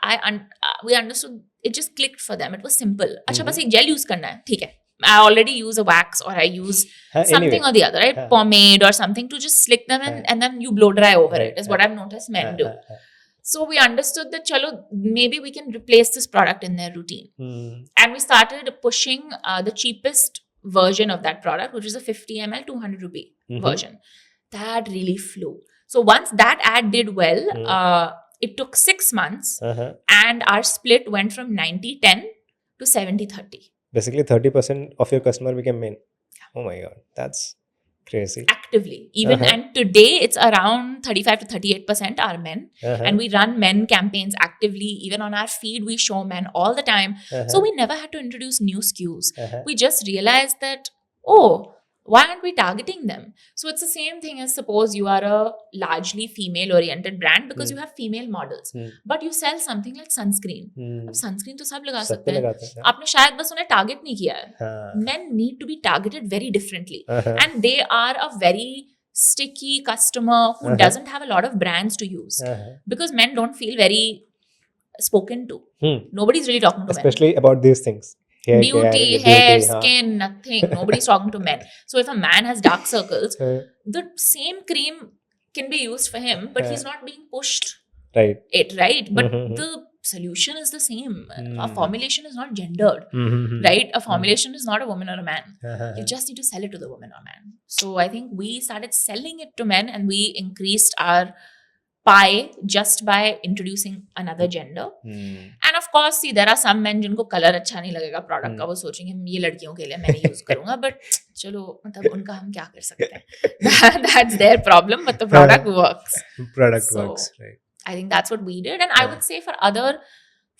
we understood, it just clicked for them. It was simple. अच्छा बस एक gel use करना है, ठीक है. I already use a wax or I use something or the other, right? Pomade or something to just slick them and then you blow dry over it is what I've noticed men do. So we understood that chalo, maybe we can replace this product in their routine. And we started pushing the cheapest version of that product, which is a 50 ml 200 rupee version. That really flew. So once that ad did well, it took 6 months and our split went from 90-10 to 70-30. Basically 30% of your customer became men. Oh my God, that's crazy. Actively. Even and today it's around 35 to 38% are men. And we run men campaigns actively. Even on our feed, we show men all the time. So we never had to introduce new SKUs. We just realized that, oh, why aren't we targeting them? So it's the same thing as suppose you are a largely female-oriented brand because you have female models. But you sell something like sunscreen. अब sunscreen तो सब लगा सकते हैं. आपने शायद बस उन्हें target नहीं किया है. Men need to be targeted very differently. And they are a very sticky customer who doesn't have a lot of brands to use. Because men don't feel very spoken to. Nobody's really talking to men. Especially about these things. beauty, hair, skin, nothing. Nobody's talking to men. So if a man has dark circles, the same cream can be used for him, but he's not being pushed right? But the solution is the same. A formulation is not gendered, right? A formulation is not a woman or a man. You just need to sell it to the woman or man. So I think we started selling it to men, and we increased our pie just by introducing another gender. And of course, see, there are some men जिनको colour अच्छा नहीं लगेगा product का, वो सोचेंगे ये लड़कियों के लिए मैं नहीं यूज करूंगा, बट चलो मतलब उनका हम क्या कर सकते हैं. That's their problem, but the product works. Works, right? I think that's what we did. And I would say for other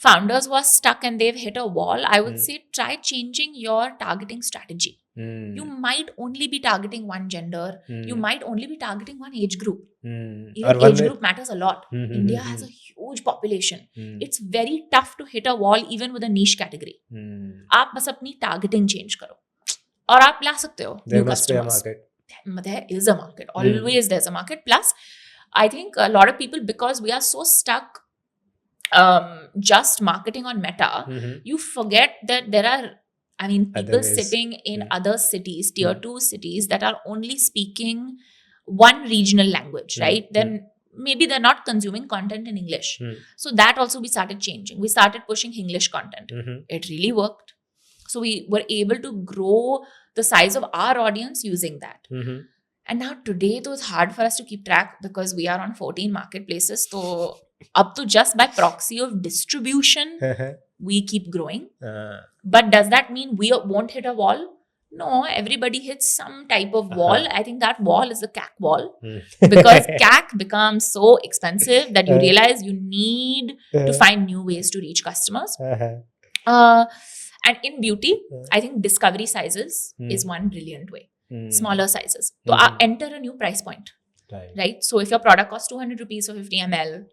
founders who are stuck and they've hit a wall, I would say try changing your targeting strategy. You might only be targeting one gender. You might only be targeting one age group. Even age group matters a lot. India has a huge population. It's very tough to hit a wall even with a niche category. आप बस अपनी targeting change करो और आप ला सकते हो new customers. There is a market. Always there's a market. Plus, I think a lot of people, because we are so stuck just marketing on Meta, you forget that there are, I mean, people sitting in other cities, tier 2 cities, that are only speaking one regional language, right? Then maybe they're not consuming content in English. So that also we started changing. We started pushing English content. It really worked. So we were able to grow the size of our audience using that. And now today, though, it's hard for us to keep track because we are on 14 marketplaces. So up to just by proxy of distribution, we keep growing. But does that mean we won't hit a wall? No, everybody hits some type of wall. I think that wall is the CAC wall. Because CAC becomes so expensive that you realize you need to find new ways to reach customers. And in beauty, I think discovery sizes is one brilliant way. Smaller sizes. So enter a new price point. Right? So if your product costs 200 rupees for 50 ml,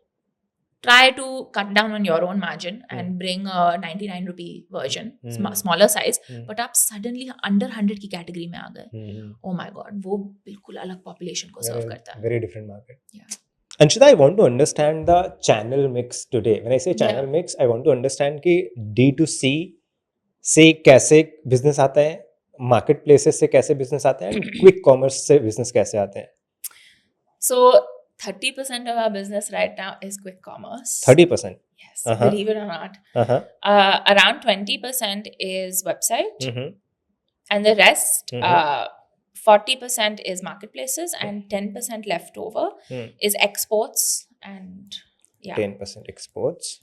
try to cut down on your own margin and bring a 99 rupee version, smaller size. But आप suddenly under 100 की category में आ गए. Oh my god, वो बिल्कुल अलग population को serve करता है. Very different market. Yeah. Anshita, I want to understand the channel mix today. When I say channel mix, I want to understand कि D2C से कैसे business आता है, मार्केट प्लेसेस से कैसे बिजनेस आते हैं, क्विक कॉमर्स से बिजनेस कैसे आते हैं. So 30% of our business right now is quick commerce. 30%? Yes, believe it or not. Around 20% is website, and the rest 40% is marketplaces, and 10% left over is exports, and 10% exports.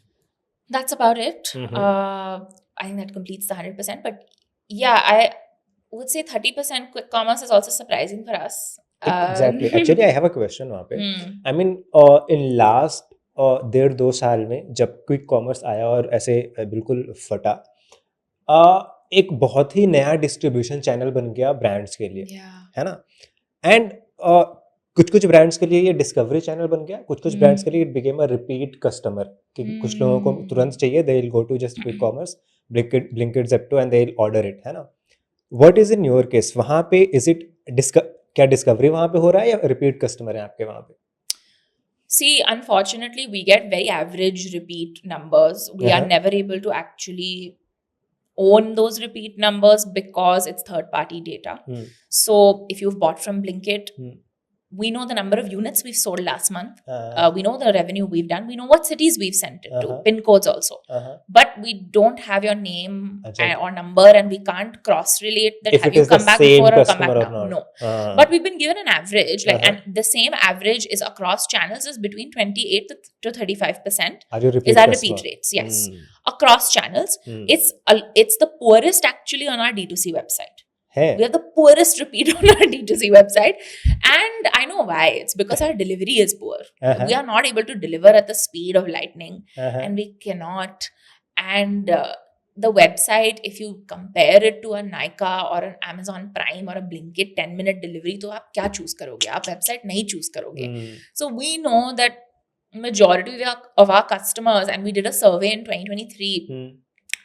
That's about it. I think that completes the 100%. But yeah, I would say 30% quick commerce is also surprising for us. Exactly. Actually, I have a question वहाँ पे. I mean, in last 1.5-2 साल में जब quick commerce आया और ऐसे बिल्कुल फटा, एक बहुत ही नया डिस्ट्रीब्यूशन चैनल बन गया ब्रांड्स के लिए, है ना? एंड कुछ ब्रांड्स के लिए ये डिस्कवरी चैनल बन गया, कुछ ब्रांड्स के लिए it became a repeat customer, कि कुछ लोगों को तुरंत चाहिए, they will go to just quick commerce, Blinkit, Zepto, and they will order it, है ना? What is in your case? वहाँ पे is it क्या डिस्कवरी वहाँ पे हो रहा है या रिपीट कस्टमर है आपके वहाँ पे? See, unfortunately, we get very average repeat numbers. We are never able to actually own those repeat numbers because it's third-party data. So if you've bought from Blinkit, we know the number of units we've sold last month. We know the revenue we've done. We know what cities we've sent it to, pin codes also. But we don't have your name or number, and we can't cross-relate that if have you come back before or come back now. No. But we've been given an average, and the same average is across channels is between 28 to 35% is our repeat rates. Yes. Across channels. It's the poorest actually on our D2C website. We are the poorest repeat on our D2C website, and I know why. It's because our delivery is poor. We are not able to deliver at the speed of lightning, and we cannot. And the website, if you compare it to a Nykaa or an Amazon Prime or a Blinkit 10-minute delivery, तो आप क्या choose करोगे? आप website नहीं choose करोगे. So we know that majority of our customers, and we did a survey in 2023.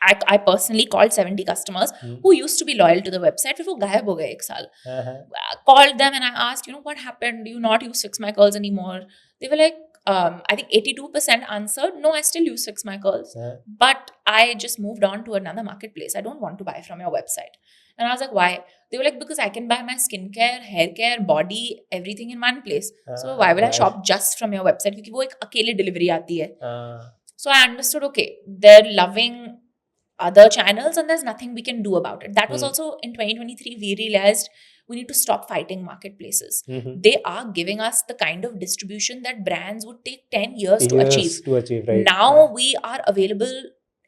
I personally called 70 customers who used to be loyal to the website. फिर वो गायब हो गए 1 साल. Called them and I asked, what happened? Do you not use Fix My Calls anymore? They were like, I think 82% answered, no, I still use Fix My Curls. But I just moved on to another marketplace. I don't want to buy from your website. And I was like, why? They were like, because I can buy my skincare, hair care, body, everything in one place. So why will I shop just from your website? Because वो एक अकेले delivery आती है. So I understood, okay, they're loving other channels and there's nothing we can do about it. That was also in 2023, we realized we need to stop fighting marketplaces. They are giving us the kind of distribution that brands would take 10 years to achieve. Right? Now we are available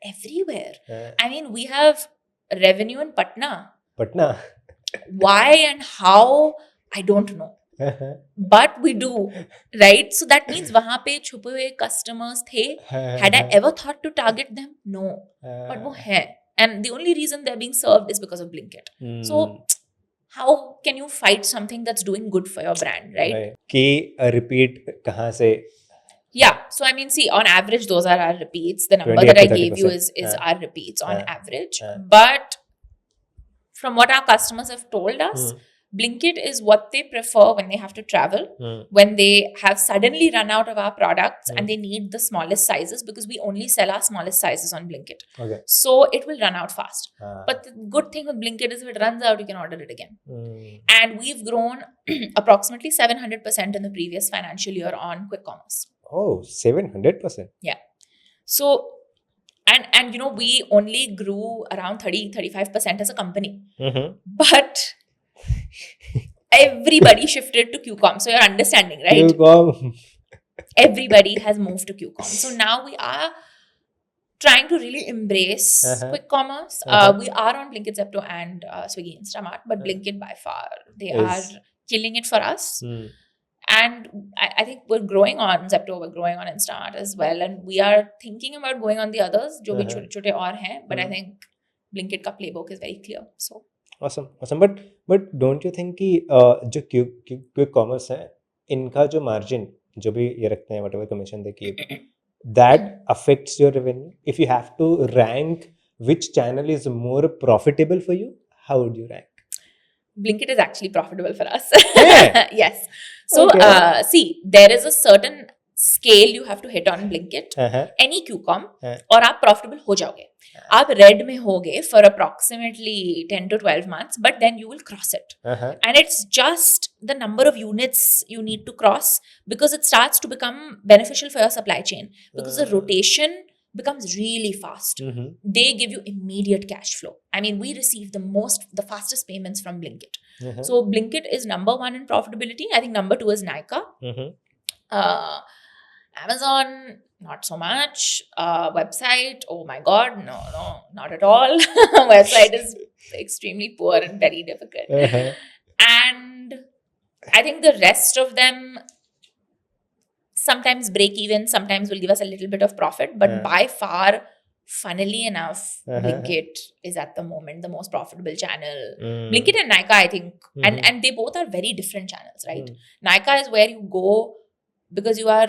everywhere. I mean, we have revenue in Patna. Why and how, I don't know. But we do, right? So that means वहाँ पे छुपे हुए customers थे. Had I ever thought to target them? No. But वो है. And the only reason they're being served is because of Blinkit. So how can you fight something that's doing good for your brand, right? कि repeat कहाँ से? Yeah. So I mean, see, on average, those are our repeats. The number that I gave you is our repeats on average. But from what our customers have told us, Blinkit is what they prefer when they have to travel, when they have suddenly run out of our products and they need the smallest sizes, because we only sell our smallest sizes on Blinkit. Okay. So it will run out fast. But the good thing with Blinkit is if it runs out, you can order it again. And we've grown approximately 700% in the previous financial year on quick commerce. Oh, 700%. Yeah. So, and you know, we only grew around 30-35% as a company. But everybody shifted to QCOM. So you're understanding, right? QCOM. Everybody has moved to QCOM. So now we are trying to really embrace quick commerce. We are on Blinkit, Zepto and Swiggy Instamart. But Blinkit by far, they are killing it for us. And I think we're growing on Zepto, we're growing on Instamart as well. And we are thinking about going on the others, जो भी छोटे-छोटे और हैं. But I think Blinkit का playbook is very clear. So Awesome. But don't you think कि जो quick commerce है, इनका जो margin जो भी ये रखते हैं, whatever commission they keep, that affects your revenue? If you have to rank which channel is more profitable for you, how would you rank? Blinkit is actually profitable for us. Yeah. Yes. So, see, there is a certain scale you have to hit on Blinkit. Any QCOM और आप profitable हो जाओगे. आप red में होगे for approximately 10 to 12 months, but then you will cross it. And it's just the number of units you need to cross, because it starts to become beneficial for your supply chain, because the rotation becomes really fast. They give you immediate cash flow. I mean, we receive the fastest payments from Blinkit. So Blinkit is number 1 in profitability. I think number 2 is Nykaa. Amazon, not so much. Website, oh my God, no, not at all. Website is extremely poor and very difficult. And I think the rest of them sometimes break even, sometimes will give us a little bit of profit, but by far, funnily enough, Blinkit is at the moment the most profitable channel. Blinkit and Nykaa, I think, and they both are very different channels, right? Nykaa is where you go because you are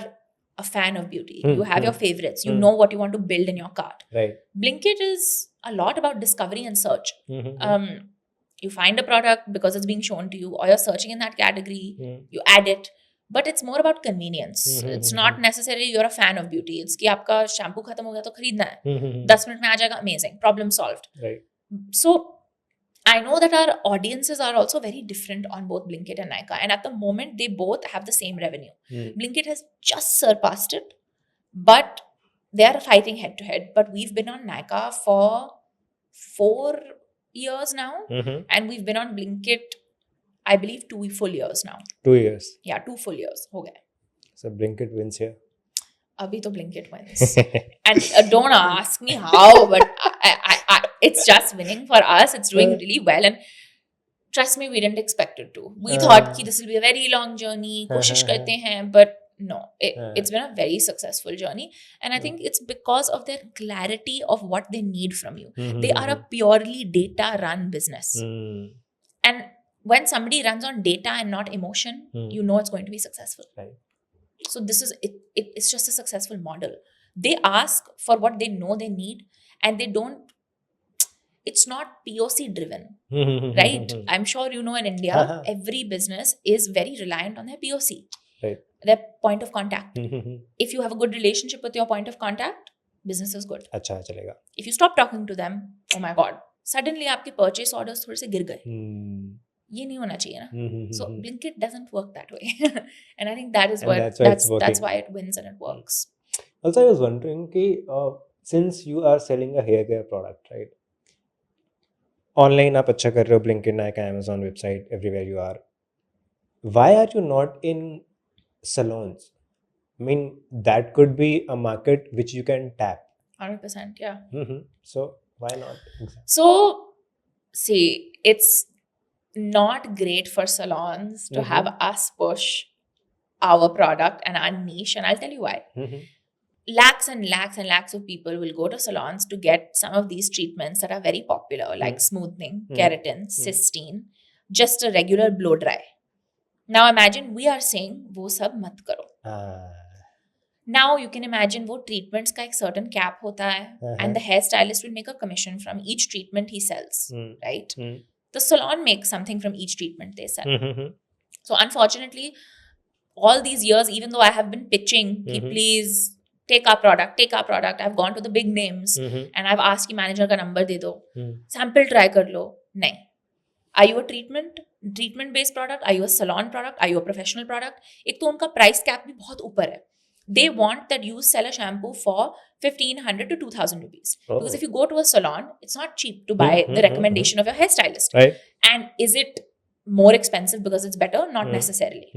a fan of beauty. You have your favorites. You know what you want to build in your cart. Right. Blinkit is a lot about discovery and search. You find a product because it's being shown to you, or you're searching in that category, you add it. But it's more about convenience. It's not necessarily you're a fan of beauty. It's कि आपका shampoo खत्म हो गया तो खरीदना है. 10 minutes में आ जाएगा. Amazing. Problem solved. Right. So I know that our audiences are also very different on both Blinkit and Nykaa. And at the moment, they both have the same revenue. Blinkit has just surpassed it, but they are fighting head to head. But we've been on Nykaa for 4 years now. And we've been on Blinkit, I believe, 2 full years now. 2 years. Yeah, 2 full years. हो गए. So Blinkit wins here. Abhi to Blinkit wins. And don't ask me how, but it's just winning for us. It's doing really well. And trust me, we didn't expect it to. We thought कि this will be a very long journey. कोशिश करते हैं, but no, it's been a very successful journey. And I think it's because of their clarity of what they need from you. They are a purely data-run business. And when somebody runs on data and not emotion, you know it's going to be successful. Right. So this is it. It's just a successful model. They ask for what they know they need, and they don't. It's not POC driven, right? I'm sure you know in India, every business is very reliant on their POC. Right. their point of contact. Hmm, If you have a good relationship with your point of contact, business is good. अच्छा चलेगा. If you stop talking to them, oh my god, suddenly आपके purchase orders थोड़े से गिर गए. ये नहीं होना चाहिए ना. So Blinkit doesn't work that way. And I think that is And what that's why it's working. that's why it wins and it works. Also, I was wondering कि since you are selling a hair care product, right? Online आप अच्छा कर रहे हो, Blinkit, Nike, Amazon website, everywhere you are. Why are you not in salons? I mean, that could be a market which you can tap. 100%, yeah. So why not? So, see, it's not great for salons to have us push our product and our niche, and I'll tell you why. Lakhs and lakhs and lakhs of people will go to salons to get some of these treatments that are very popular, like smoothing, keratin, cysteine, just a regular blow dry. Now imagine we are saying wo sab mat karo. Now you can imagine wo treatments ka ek certain cap hota hai, and the hairstylist will make a commission from each treatment he sells, right? The salon makes something from each treatment they sell. So unfortunately, all these years, even though I have been pitching, please take our product, I've gone to the big names and I've asked ki manager ka number de do, sample try kar lo. Nahi. Are you a treatment based product? Are you a salon product? Are you a professional product? एक तो उनका price cap भी बहुत ऊपर है. They want that you sell a shampoo for 1,500 to 2,000 rupees. Because if you go to a salon, it's not cheap to buy the recommendation of your hairstylist. Right. And is it more expensive because it's better? Not necessarily.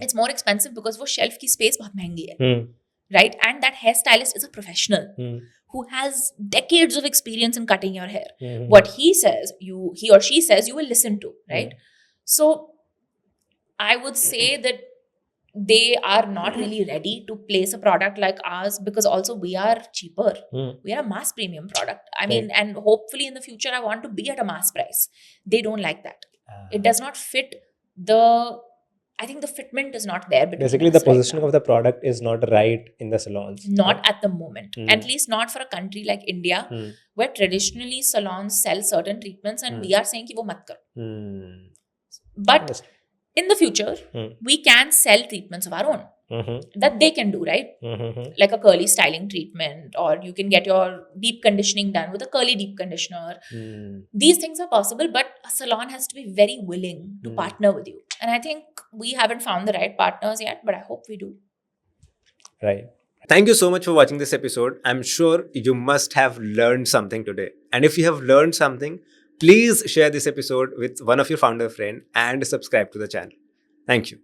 It's more expensive because वो shelf की space बहुत महंगी है. Right? And that hairstylist is a professional who has decades of experience in cutting your hair. What he says, he or she says, you will listen to, right? So I would say that they are not really ready to place a product like ours because also we are cheaper. We are a mass premium product. I mean, and hopefully in the future, I want to be at a mass price. They don't like that. It does not fit I think the fitment is not there. Basically, the positioning of the product is not right in the salons. Not at the moment. At least not for a country like India, where traditionally salons sell certain treatments and we are saying ki wo mat karo. But in the future, we can sell treatments of our own that they can do, right? Like a curly styling treatment, or you can get your deep conditioning done with a curly deep conditioner. These things are possible, but a salon has to be very willing to partner with you. And I think we haven't found the right partners yet, but I hope we do. Right. Thank you so much for watching this episode. I'm sure you must have learned something today. And if you have learned something, please share this episode with one of your founder friends and subscribe to the channel. Thank you.